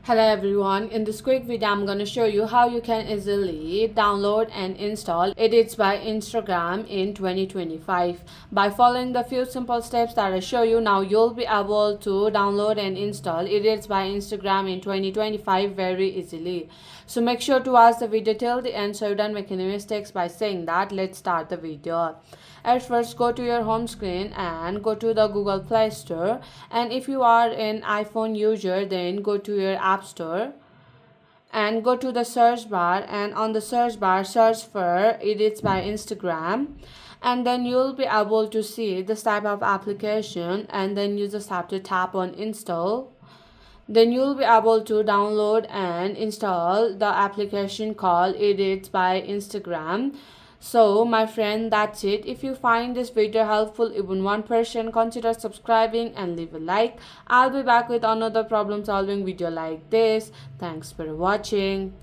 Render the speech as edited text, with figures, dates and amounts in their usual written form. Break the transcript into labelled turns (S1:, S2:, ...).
S1: Hello everyone, in this quick video I'm going to show you how you can easily download and install Edits by Instagram in 2025. By following the few simple steps that I show you now, you'll be able to download and install Edits by Instagram in 2025 very easily. So make sure to watch the video till the end so you don't make any mistakes. By saying that, let's start the video. At first, go to your home screen and go to the Google Play Store, and if you are an iPhone user, then go to your App Store and go to the search bar, and on the search bar search for Edits by Instagram, and then you'll be able to see this type of application, and then you just have to tap on install. Then you'll be able to download and install the application called Edits by Instagram. So my friend, that's it. If you find this video helpful even 1%, consider subscribing and leave a like. I'll be back with another problem solving video like this. Thanks for watching.